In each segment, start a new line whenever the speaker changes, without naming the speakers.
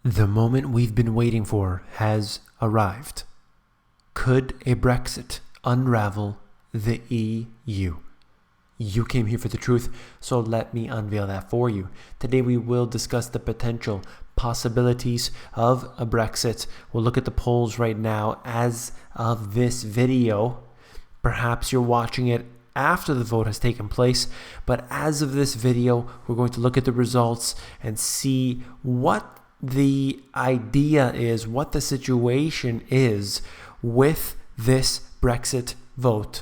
The moment we've been waiting for has arrived. Could a Brexit unravel the EU? You came here for the truth, so let me unveil that for you. Today we will discuss the potential possibilities of a Brexit. We'll look at the polls right now as of this video. Perhaps you're watching it after the vote has taken place, but as of this video, we're going to look at the results and see what the idea is, what the situation is with this Brexit vote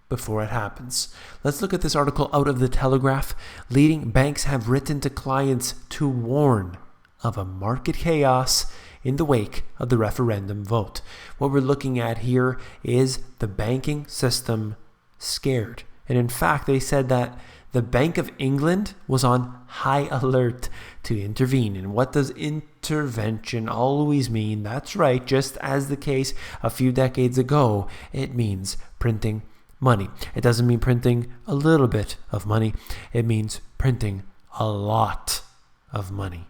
before it happens. Let's look at this article out of the Telegraph. Leading banks have written to clients to warn of a market chaos in the wake of the referendum vote. What we're looking at here is the banking system scared. And in fact, they said that the Bank of England was on high alert to intervene. And what does intervention always mean? That's right, just as the case a few decades ago, it means printing money. It doesn't mean printing a little bit of money. It means printing a lot of money.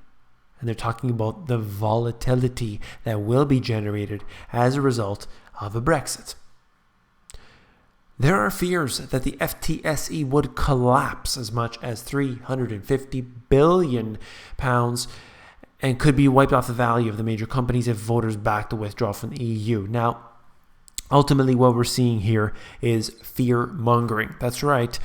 And they're talking about the volatility that will be generated as a result of a Brexit. There are fears that the FTSE would collapse as much as £350 billion and could be wiped off the value of the major companies if voters back to withdraw from the EU. Now, ultimately what we're seeing here is fear-mongering. That's right.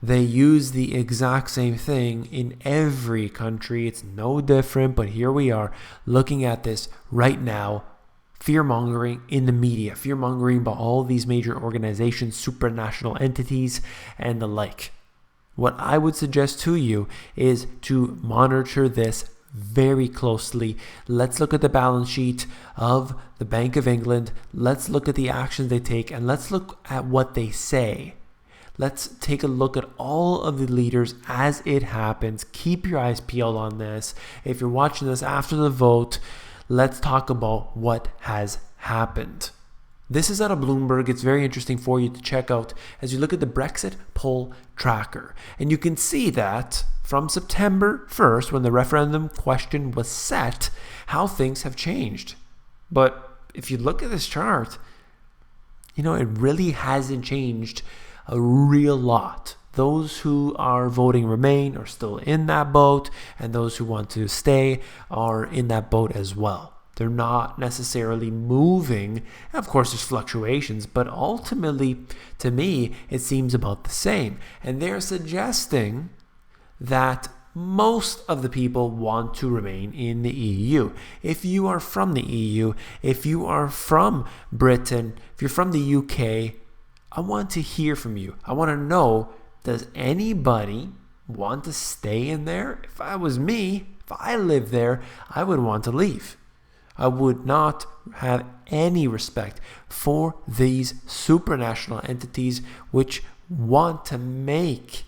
They use the exact same thing in every country. It's no different, but here we are looking at this right now. Fear-mongering in the media, fear-mongering by all these major organizations, supranational entities, and the like. What I would suggest to you is to monitor this very closely. Let's look at the balance sheet of the Bank of England. Let's look at the actions they take, and let's look at what they say. Let's take a look at all of the leaders as it happens. Keep your eyes peeled on this. If you're watching this after the vote, let's talk about what has happened. This is out of Bloomberg. It's very interesting for you to check out as you look at the Brexit poll tracker. And you can see that from September 1st, when the referendum question was set, how things have changed. But if you look at this chart, it really hasn't changed a real lot. Those who are voting Remain are still in that boat, and those who want to stay are in that boat as well. They're not necessarily moving. Of course, there's fluctuations, but ultimately, to me, it seems about the same. And they're suggesting that most of the people want to remain in the EU. If you are from the EU, if you are from Britain, if you're from the UK, I want to hear from you. I want to know, does anybody want to stay in there? If I was me, if I lived there, I would want to leave. I would not have any respect for these supranational entities which want to make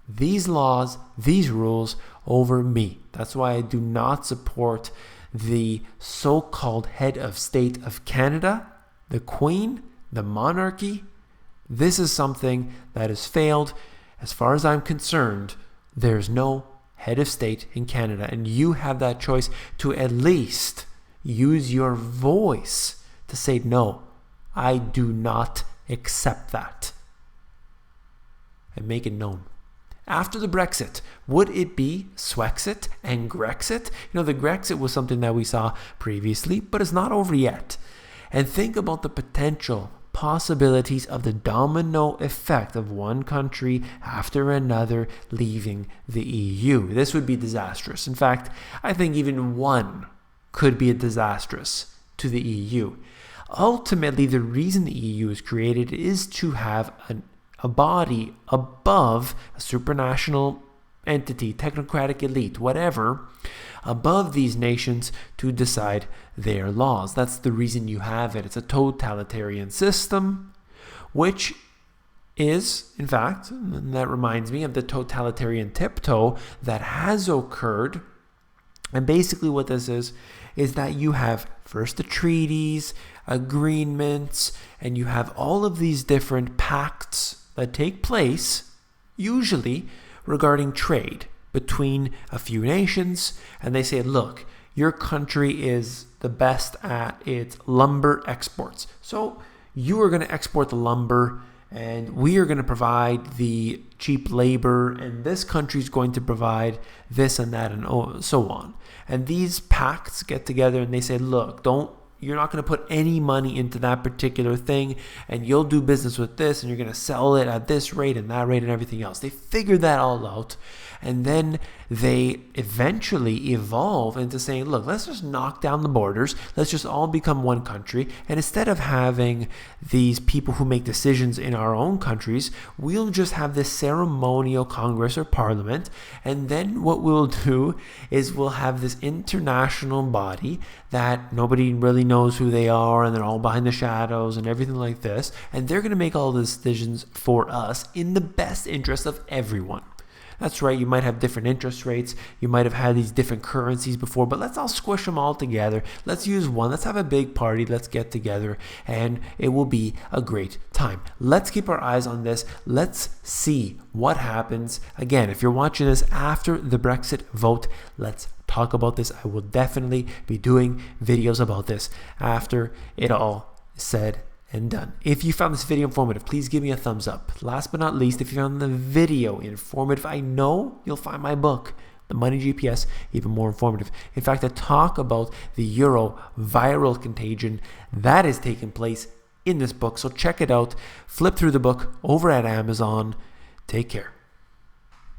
these laws, these rules over me. That's why I do not support the so-called head of state of Canada, the Queen, the monarchy. This is something that has failed. As far as I'm concerned, there's no head of state in Canada, and you have that choice to at least use your voice to say, no, I do not accept that, and make it known. After the Brexit, would it be Swexit and Grexit? The Grexit was something that we saw previously, but it's not over yet. And think about the potential possibilities of the domino effect of one country after another leaving the EU. This would be disastrous. In fact, I think even one could be disastrous to the EU. Ultimately, the reason the EU is created is to have a body above a supranational entity, technocratic elite, whatever, above these nations to decide their laws. That's the reason you have it. It's a totalitarian system, which is, in fact, and that reminds me of the totalitarian tiptoe that has occurred. And basically what this is that you have first the treaties, agreements, and you have all of these different pacts that take place, usually regarding trade between a few nations, and they say, look, your country is the best at its lumber exports. So you are going to export the lumber, and we are going to provide the cheap labor, and this country is going to provide this and that and so on. And these pacts get together and they say, look, you're not going to put any money into that particular thing, and you'll do business with this, and you're going to sell it at this rate and that rate and everything else. They figure that all out, and then they eventually evolve into saying, look, let's just knock down the borders. Let's just all become one country. And instead of having these people who make decisions in our own countries, we'll just have this ceremonial Congress or Parliament. And then what we'll do is we'll have this international body that nobody really knows who they are, and they're all behind the shadows and everything like this. And they're going to make all the decisions for us in the best interest of everyone. That's right, you might have different interest rates, you might have had these different currencies before, but let's all squish them all together. Let's use one, let's have a big party, let's get together, and it will be a great time. Let's keep our eyes on this. Let's see what happens. Again, if you're watching this after the Brexit vote, let's talk about this. I will definitely be doing videos about this after it all is said and done. If you found this video informative, please give me a thumbs up. Last but not least, if you found the video informative, I know you'll find my book, The Money GPS, even more informative. In fact, I talk about the euro viral contagion that is taking place in this book. So check it out. Flip through the book over at Amazon. Take care.